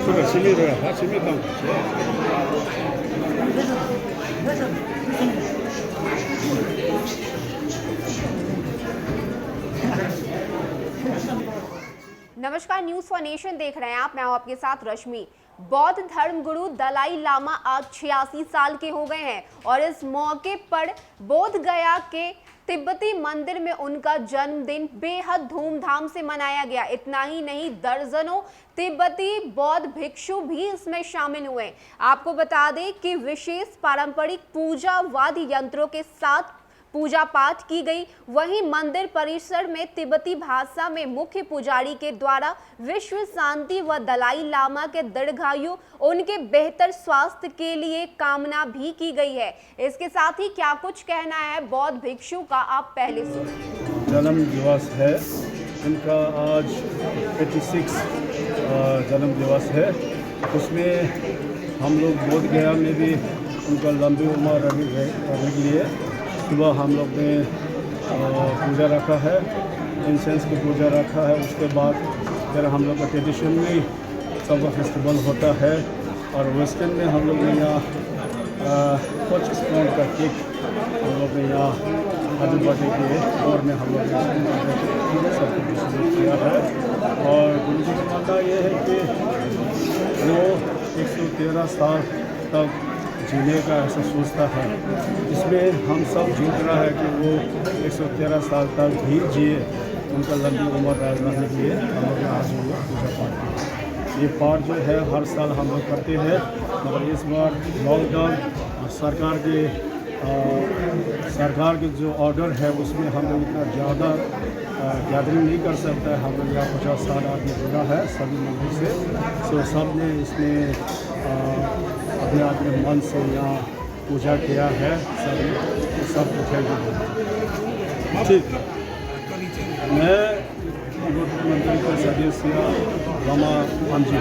这个心里边还是没当过去。नमस्कार, news for nation देख रहे हैं आप। मैं हूं आपके साथ रश्मि। बौद्ध धर्म गुरु दलाई लामा आज 86 साल के हो गए हैं और इस मौके पर बोध गया के तिब्बती मंदिर में उनका जन्मदिन बेहद धूमधाम से मनाया गया। इतना ही नहीं, दर्जनों तिब्बती बौद्ध भिक्षु भी इसमें शामिल हुए। आपको बता दें कि विशेष पारंपरिक पूजा वाद्य यंत्रों के साथ पूजा पाठ की गई। वहीं मंदिर परिसर में तिब्बती भाषा में मुख्य पुजारी के द्वारा विश्व शांति व दलाई लामा के दीर्घायु, उनके बेहतर स्वास्थ्य के लिए कामना भी की गई है। इसके साथ ही क्या कुछ कहना है बौद्ध भिक्षु का, आप पहले सुनिए। जन्म दिवस है इनका, आज 86 जन्म दिवस है। उसमें हम लोग बोध गया में भी उनका लंबी उम्र रखने के लिए सुबह हम लोग ने पूजा रखा है, इंसेंस की पूजा रखा है। उसके बाद फिर हम लोग का ट्रेडिशन में सब फेस्टिवल होता है और वेस्टर्न में हम लोग ने यहाँ कुछ स्पून का केक हम लोग ने यहाँ हैप्पी बर्थडे के और में हम लोग ने सब कुछ डिस्ट्रीब्यूट किया है। और गुरु जी का मानना ये है कि वो 113 साल तक जीने का ऐसा सोचता है। इसमें हम सब जीत रहा है कि वो 113 साल तक भी जिए, उनका लंबी उम्र रहने के लिए हम लोग आज पूजा पाठ किया। ये पाठ जो है हर साल हम लोग करते हैं, मगर इस बार लॉकडाउन सरकार के जो ऑर्डर है उसमें हम लोग इतना ज़्यादा गैदरिंग नहीं कर सकते। हम लोग यहाँ 50-60 आदमी जुड़ा है सभी मंदिर से, तो सब ने इसमें अपने अपने मन से यहाँ पूजा किया है। सब ठीक है। मैं मंदिर का सदस्य लामा पंजी।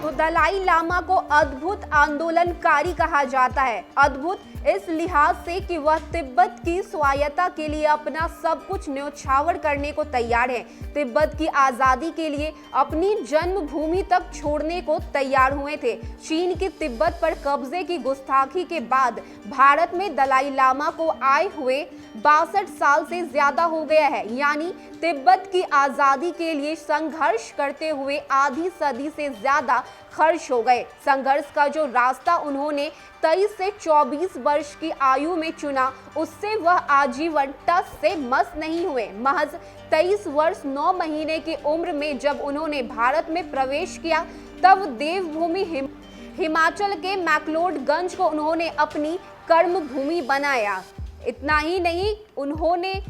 तो दलाई लामा को अद्भुत आंदोलनकारी कहा जाता है। अद्भुत इस लिहाज से कि वह तिब्बत की स्वायत्तता के लिए अपना सब कुछ न्योछावर करने को तैयार है। तिब्बत की आज़ादी के लिए अपनी जन्मभूमि तक छोड़ने को तैयार हुए थे। चीन के तिब्बत पर कब्जे की गुस्ताखी के बाद भारत में दलाई लामा को आए हुए 62 साल से ज्यादा हो गया है। यानी तिब्बत की आज़ादी के लिए संघर्ष करते हुए आधी सदी से ज्यादा खर्च हो गए। संघर्ष का जो रास्ता उन्होंने 23 से 24 वर्ष की आयु में चुना, उससे वह आजीवन टस से मस नहीं हुए। महज 23 वर्ष 9 महीने की उम्र में जब उन्होंने भारत में प्रवेश किया, तब देवभूमि हिमाचल के मैक्लोडगंज को उन्होंने अपनी कर्म भूमि बनाया। इतना ही नहीं, उन्होंने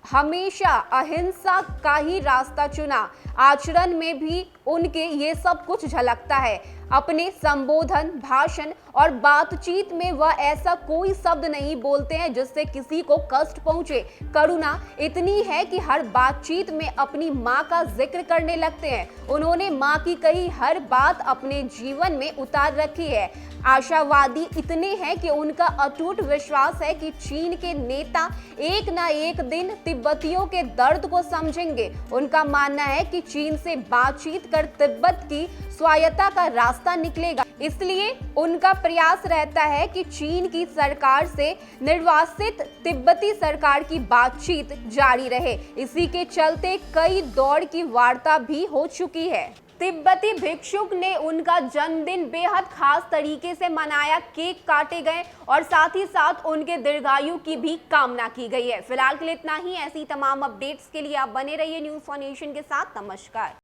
हमेशा अहिंसा का ही रास्ता चुना। आचरण में भी उनके ये सब कुछ झलकता है। अपने संबोधन, भाषण और बातचीत में वह ऐसा कोई शब्द नहीं बोलते हैं जिससे किसी को कष्ट पहुंचे। करुणा इतनी है कि हर बातचीत में अपनी माँ का जिक्र करने लगते हैं। उन्होंने माँ की कही हर बात अपने जीवन में उतार रखी है। आशावादी इतने हैं कि उनका अटूट विश्वास है कि चीन के नेता एक ना एक दिन तिब्बतियों के दर्द को समझेंगे। उनका मानना है कि चीन से बातचीत कर तिब्बत की स्वायत्तता का रास्ता निकलेगा। इसलिए उनका प्रयास रहता है कि चीन की सरकार से निर्वासित तिब्बती सरकार की बातचीत जारी रहे। इसी के चलते कई दौर की वार्ता भी हो चुकी है। तिब्बती भिक्षुक ने उनका जन्मदिन बेहद खास तरीके से मनाया। केक काटे गए और साथ ही साथ उनके दीर्घायु की भी कामना की गई है। फिलहाल के लिए इतना ही। ऐसी तमाम अपडेट्स के लिए आप बने रहिए न्यूज फॉर नेशन के साथ। नमस्कार।